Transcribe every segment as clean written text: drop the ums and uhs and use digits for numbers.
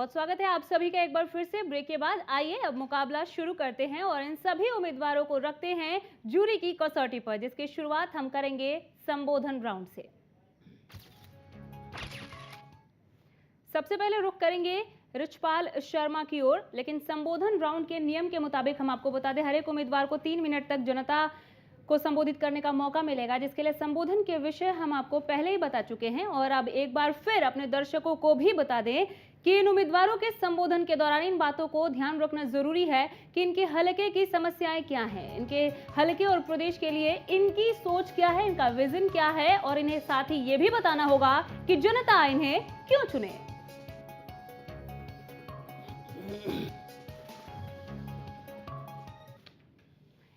बहुत स्वागत है आप सभी का एक बार फिर से ब्रेक के बाद। आइए अब मुकाबला शुरू करते हैं और इन सभी उम्मीदवारों को रखते हैं जूरी की कसौटी पर, जिसकी शुरुआत हम करेंगे संबोधन राउंड से। सबसे पहले रुख करेंगे रिचपाल शर्मा की ओर, लेकिन संबोधन राउंड के नियम के मुताबिक हम आपको बता दें, हर एक उम्मीदवार को 3 मिनट तक जनता को संबोधित करने का मौका मिलेगा, जिसके लिए संबोधन के विषय हम आपको पहले ही बता चुके हैं। और अब एक बार फिर अपने दर्शकों को भी बता दें कि इन उम्मीदवारों के संबोधन के दौरान इन बातों को ध्यान रखना जरूरी है कि इनके हलके की समस्याएं क्या हैं, इनके हलके और प्रदेश के लिए इनकी सोच क्या है, इनका विजन क्या है, और इन्हें साथ ही ये भी बताना होगा कि जनता इन्हें क्यों चुने।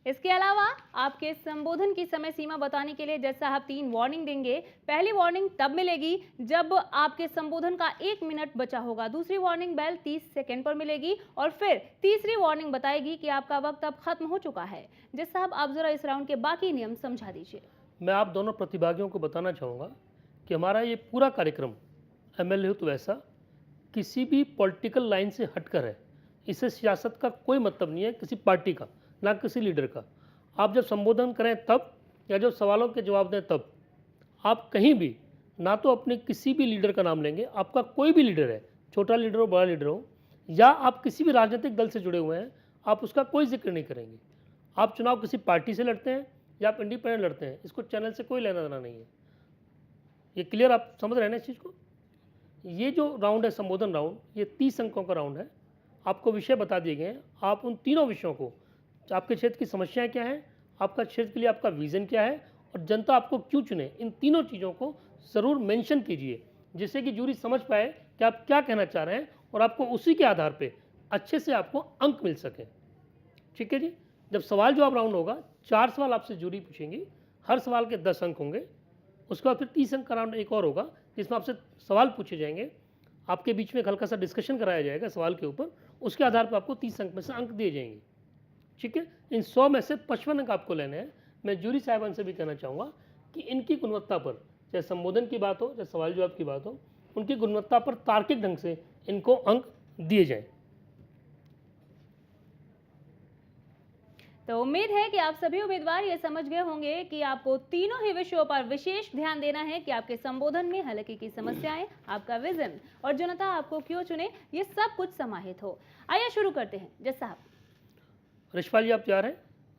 इसके अलावा आपके संबोधन की समय सीमा बताने के लिए जज साहब 3 वार्निंग देंगे। पहली वार्निंग तब मिलेगी जब आपके संबोधन का 1 मिनट बचा होगा, दूसरी वार्निंग बेल 30 सेकंड पर मिलेगी और फिर तीसरी वार्निंग बताएगी कि आपका वक्त अब खत्म हो चुका है। जज साहब आप जरा इस राउंड के बाकी नियम समझा दीजिए। मैं आप दोनों प्रतिभागियों को बताना चाहूँगा कि हमारा ये पूरा कार्यक्रम एमएलए तो वैसा किसी भी पॉलिटिकल लाइन से हटकर है। इससे सियासत का कोई मतलब नहीं है, किसी पार्टी का ना किसी लीडर का। आप जब संबोधन करें तब या जब सवालों के जवाब दें तब आप कहीं भी ना तो अपने किसी भी लीडर का नाम लेंगे, आपका कोई भी लीडर है, छोटा लीडर हो बड़ा लीडर हो, या आप किसी भी राजनीतिक दल से जुड़े हुए हैं, आप उसका कोई जिक्र नहीं करेंगे। आप चुनाव किसी पार्टी से लड़ते हैं या आप इंडिपेंडेंट लड़ते हैं, इसको चैनल से कोई लेना देना नहीं है। ये क्लियर आप समझ रहे हैं ना इस चीज़ को। ये जो राउंड है संबोधन राउंड, ये 30 अंकों का राउंड है। आपको विषय बता दिए गए हैं, आप उन तीनों विषयों को, आपके क्षेत्र की समस्याएं क्या हैं, आपका क्षेत्र के लिए आपका विजन क्या है और जनता आपको क्यों चुने, इन तीनों चीज़ों को ज़रूर मेंशन कीजिए, जिससे कि जूरी समझ पाए कि आप क्या कहना चाह रहे हैं और आपको उसी के आधार पे अच्छे से आपको अंक मिल सके। ठीक है जी। जब सवाल जवाब राउंड होगा, 4 सवाल आपसे जूरी पूछेंगी, हर सवाल के 10 अंक होंगे। उसके बाद फिर 30 अंक का राउंड एक और होगा, जिसमें आपसे सवाल पूछे जाएंगे, आपके बीच में एक हल्का सा डिस्कशन कराया जाएगा सवाल के ऊपर, उसके आधार पर आपको 30 अंक में से अंक दिए जाएंगे। ठीक है। इन 100 में से 55 अंक आपको लेने हैं। मैं जूरी साहिबान से भी कहना चाहूँगा कि इनकी गुणवत्ता पर, चाहे संबोधन की बात हो चाहे सवाल जवाब की बात हो, उनकी गुणवत्ता पर तार्किक ढंग से इनको अंक दिए जाएं। तो उम्मीद है कि आप सभी उम्मीदवार ये समझ गए होंगे कि आपको तीनों ही विषयों पर विशेष ध्यान देना है कि आपके संबोधन में हलके की समस्याएं, आपका विजन और जनता आपको क्यों चुने, ये सब कुछ समाहित हो। आइए शुरू करते हैं। जज साहब। रिशपाल जी आप तैयार हैं?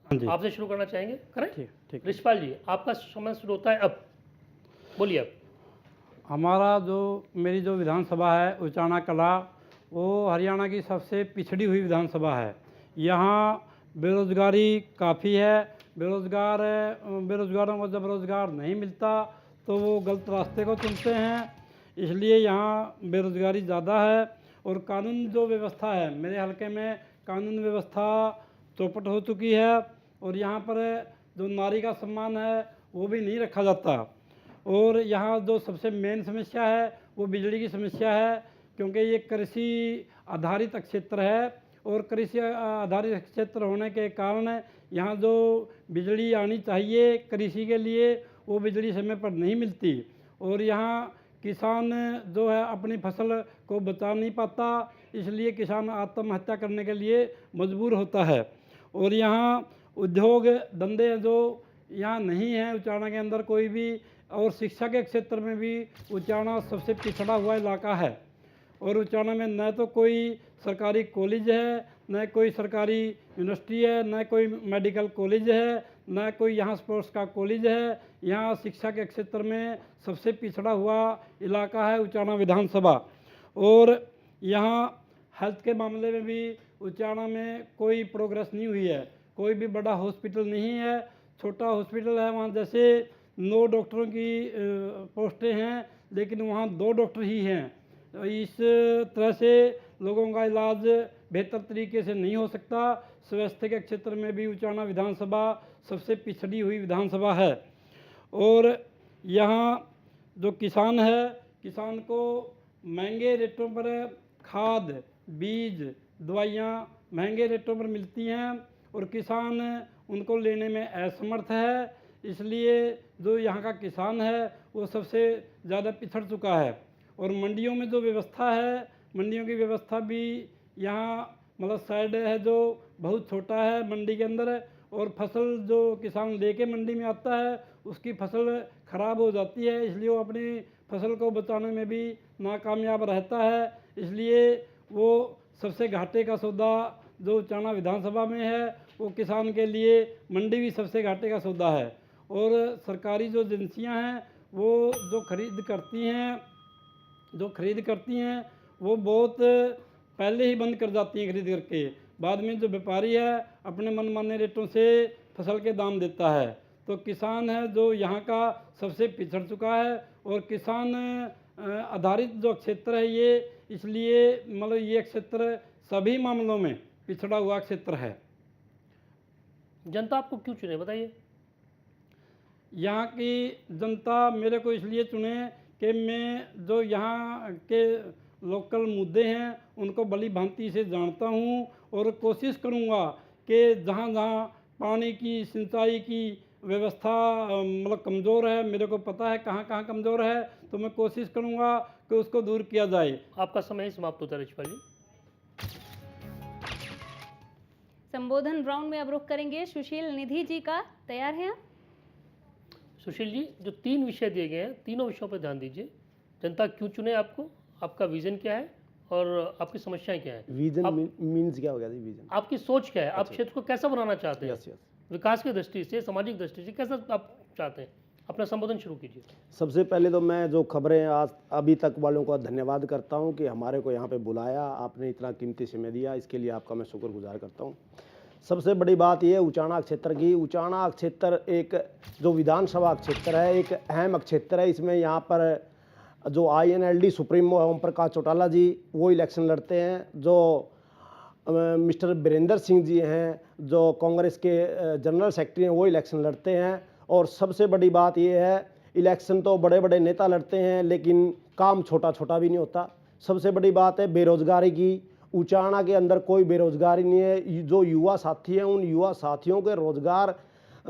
हाँ जी। आपसे शुरू करना चाहेंगे? करें? ठीक। रिशपाल जी आपका समय शुरू होता है अब, बोलिए आप। हमारा मेरी जो विधानसभा है उचाना कला, वो हरियाणा की सबसे पिछड़ी हुई विधानसभा है। यहाँ बेरोज़गारी काफ़ी है। बेरोज़गारों को जब रोज़गार नहीं मिलता तो वो गलत रास्ते को चुनते हैं, इसलिए यहाँ बेरोज़गारी ज़्यादा है। और कानून जो व्यवस्था है, मेरे हलके में कानून व्यवस्था चौपट हो चुकी है और यहाँ पर जो नारी का सम्मान है वो भी नहीं रखा जाता। और यहाँ जो सबसे मेन समस्या है वो बिजली की समस्या है, क्योंकि ये कृषि आधारित क्षेत्र है और कृषि आधारित क्षेत्र होने के कारण यहाँ जो बिजली आनी चाहिए कृषि के लिए वो बिजली समय पर नहीं मिलती और यहाँ किसान जो है अपनी फसल को बचा नहीं पाता, इसलिए किसान आत्महत्या करने के लिए मजबूर होता है। और यहाँ उद्योग धंधे जो यहाँ नहीं है उचाना के अंदर कोई भी, और शिक्षा के क्षेत्र में भी उचाना सबसे पिछड़ा हुआ इलाका है। और उचाना में न तो कोई सरकारी कॉलेज है, न कोई सरकारी यूनिवर्सिटी है, न कोई मेडिकल कॉलेज है, न कोई यहाँ स्पोर्ट्स का कॉलेज है। यहाँ शिक्षा के क्षेत्र में सबसे पिछड़ा हुआ इलाका है उचाना विधानसभा। और यहाँ हेल्थ के मामले में भी उचाना में कोई प्रोग्रेस नहीं हुई है। कोई भी बड़ा हॉस्पिटल नहीं है, छोटा हॉस्पिटल है। वहाँ जैसे 9 डॉक्टरों की पोस्टें हैं, लेकिन वहाँ 2 डॉक्टर ही हैं। इस तरह से लोगों का इलाज बेहतर तरीके से नहीं हो सकता। स्वास्थ्य के क्षेत्र में भी उचाना विधानसभा सबसे पिछड़ी हुई विधानसभा है। और यहाँ जो किसान है, किसान को महंगे रेटों पर खाद, बीज, दवाइयाँ महंगे रेटों पर मिलती हैं और किसान उनको लेने में असमर्थ है। इसलिए जो यहाँ का किसान है वो सबसे ज़्यादा पिछड़ चुका है। और मंडियों में जो व्यवस्था है, मंडियों की व्यवस्था भी यहाँ मतलब साइड है जो बहुत छोटा है मंडी के अंदर, और फसल जो किसान लेके मंडी में आता है उसकी फसल खराब हो जाती है, इसलिए वो अपनी फसल को बचाने में भी नाकामयाब रहता है। इसलिए वो सबसे घाटे का सौदा जो चाणा विधानसभा में है वो किसान के लिए मंडी भी सबसे घाटे का सौदा है। और सरकारी जो एजेंसियां हैं वो जो खरीद करती हैं वो बहुत पहले ही बंद कर जाती हैं खरीद करके। बाद में जो व्यापारी है अपने मनमाने रेटों से फसल के दाम देता है। तो किसान है जो यहाँ का सबसे पिछड़ चुका है, और किसान आधारित जो क्षेत्र है ये, इसलिए मतलब ये क्षेत्र सभी मामलों में पिछड़ा हुआ क्षेत्र है। जनता आपको क्यों चुने बताइए? यहाँ की जनता मेरे को इसलिए चुने कि मैं जो यहाँ के लोकल मुद्दे हैं उनको भली भांति से जानता हूँ, और कोशिश करूँगा कि जहाँ जहाँ पानी की सिंचाई की व्यवस्था मतलब कमज़ोर है, मेरे को पता है कहाँ कहाँ कमज़ोर है, तो मैं कोशिश करूँगा कि उसको दूर किया जाए। आपका समय ही समाप्त होता है रिचपाल जी। संबोधन राउंड में अब रुख करेंगे सुशील निधि जी का। तैयार हैं आप? सुशील जी, जो 3 विषय दिए गए हैं, तीनों विषयों पर ध्यान दीजिए। जनता क्यों चुने आपको, आपका विजन क्या है और आपकी समस्याएं क्या है? विजन मीन्स क्या हो गया जी? विजन आपकी सोच क्या है? आप क्षेत्र को कैसा बनाना चाहते हैं? यस। विकास की दृष्टि से, सामाजिक दृष्टि से कैसा आप चाहते हैं? अपना संबोधन शुरू कीजिए। सबसे पहले तो मैं जो खबरें आज अभी तक वालों का धन्यवाद करता हूं कि हमारे को यहाँ पे बुलाया, आपने इतना कीमती समय दिया, इसके लिए आपका मैं शुक्रगुजार करता हूं। सबसे बड़ी बात यह है उचाना क्षेत्र की। उचाना क्षेत्र एक जो विधानसभा क्षेत्र है, एक अहम क्षेत्र है। इसमें यहाँ पर जो INLD सुप्रीमो ओम प्रकाश चौटाला जी वो इलेक्शन लड़ते हैं, जो मिस्टर वीरेंद्र सिंह जी हैं जो कांग्रेस के जनरल सेक्रेटरी हैं वो इलेक्शन लड़ते हैं। और सबसे बड़ी बात यह है, इलेक्शन तो बड़े बड़े नेता लड़ते हैं लेकिन काम छोटा छोटा भी नहीं होता। सबसे बड़ी बात है बेरोजगारी की। उचाना के अंदर कोई बेरोजगारी नहीं है। जो युवा साथी हैं उन युवा साथियों के रोजगार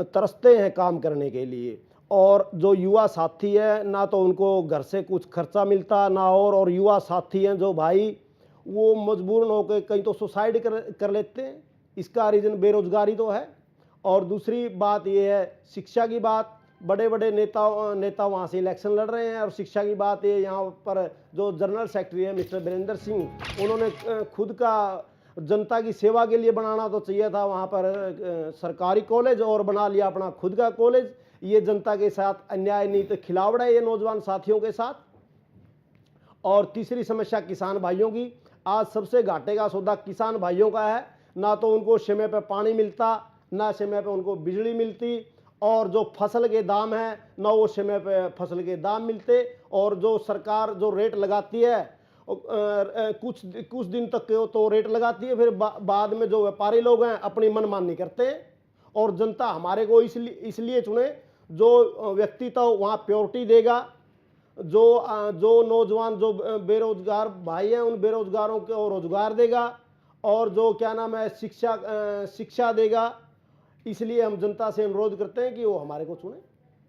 तरसते हैं काम करने के लिए, और जो युवा साथी है ना तो उनको घर से कुछ खर्चा मिलता ना और युवा साथी हैं जो भाई वो मजबूरन होकर कहीं तो सुसाइड कर लेते हैं। इसका रीज़न बेरोजगारी तो है। और दूसरी बात ये है शिक्षा की बात। बड़े बड़े नेता वहाँ से इलेक्शन लड़ रहे हैं। और शिक्षा की बात ये, यहाँ पर जो जनरल सेक्रेटरी है मिस्टर वीरेंद्र सिंह, उन्होंने खुद का जनता की सेवा के लिए बनाना तो चाहिए था वहाँ पर सरकारी कॉलेज, और बना लिया अपना खुद का कॉलेज। ये जनता के साथ अन्याय नहीं तो खिलावड़ है ये नौजवान साथियों के साथ। और तीसरी समस्या किसान भाइयों की। आज सबसे घाटे का सौदा किसान भाइयों का है। ना तो उनको समय पर पानी मिलता, ना समय पर उनको बिजली मिलती, और जो फसल के दाम हैं ना वो समय पर फसल के दाम मिलते। और जो सरकार जो रेट लगाती है कुछ दिन तक के तो रेट लगाती है, फिर बाद में जो व्यापारी लोग हैं अपनी मनमानी करते हैं। और जनता हमारे को इसलिए चुने जो व्यक्ति तो वहाँ प्योरिटी देगा, जो नौजवान जो बेरोजगार भाई हैं उन बेरोजगारों को रोजगार देगा, और जो क्या नाम है शिक्षा देगा। इसलिए हम जनता से अनुरोध करते हैं कि वो हमारे को चुने,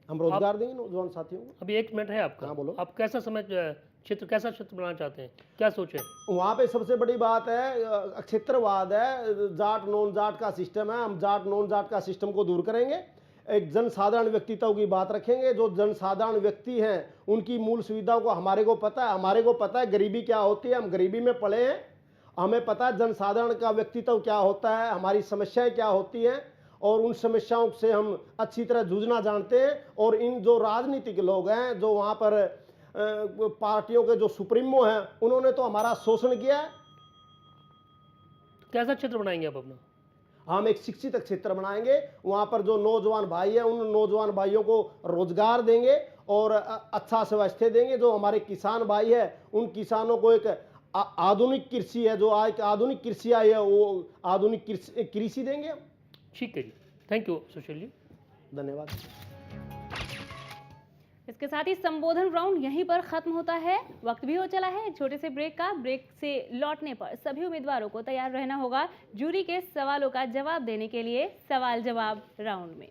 हम रोजगार देंगे नौजवान साथियों को। अभी 1 मिनट है आपका। हाँ, बोलो। आप कैसा कैसा क्षेत्र बनाना चाहते हैं, क्या सोचे? वहाँ पे सबसे बड़ी बात है क्षेत्रवाद है। जाट नॉन जाट का सिस्टम है। हम जाट नॉन जाट का सिस्टम को दूर करेंगे। एक जनसाधारण व्यक्तित्व की बात रखेंगे। जो जनसाधारण व्यक्ति हैं उनकी मूल सुविधाओं को हमारे को पता है गरीबी क्या होती है। हम गरीबी में पले हैं, हमें पता है जनसाधारण का व्यक्तित्व क्या होता है, हमारी समस्याएं क्या होती हैं, और उन समस्याओं से हम अच्छी तरह जूझना जानते हैं। और इन जो राजनीतिक लोग हैं जो वहाँ पर पार्टियों के जो सुप्रीमो हैं उन्होंने तो हमारा शोषण किया है। कैसा क्षेत्र बनाएंगे आप अपना? हम एक शिक्षित क्षेत्र बनाएंगे। वहाँ पर जो नौजवान भाई हैं उन नौजवान भाइयों को रोजगार देंगे और अच्छा स्वास्थ्य देंगे। जो हमारे किसान भाई है उन किसानों को एक आधुनिक कृषि है, जो आज आधुनिक कृषि आई है वो आधुनिक कृषि देंगे। ठीक है जी, थैंक यू सुशील जी, धन्यवाद। इसके साथ ही संबोधन राउंड यहीं पर खत्म होता है। वक्त भी हो चला है एक छोटे से ब्रेक का। ब्रेक से लौटने पर सभी उम्मीदवारों को तैयार रहना होगा जूरी के सवालों का जवाब देने के लिए सवाल जवाब राउंड में।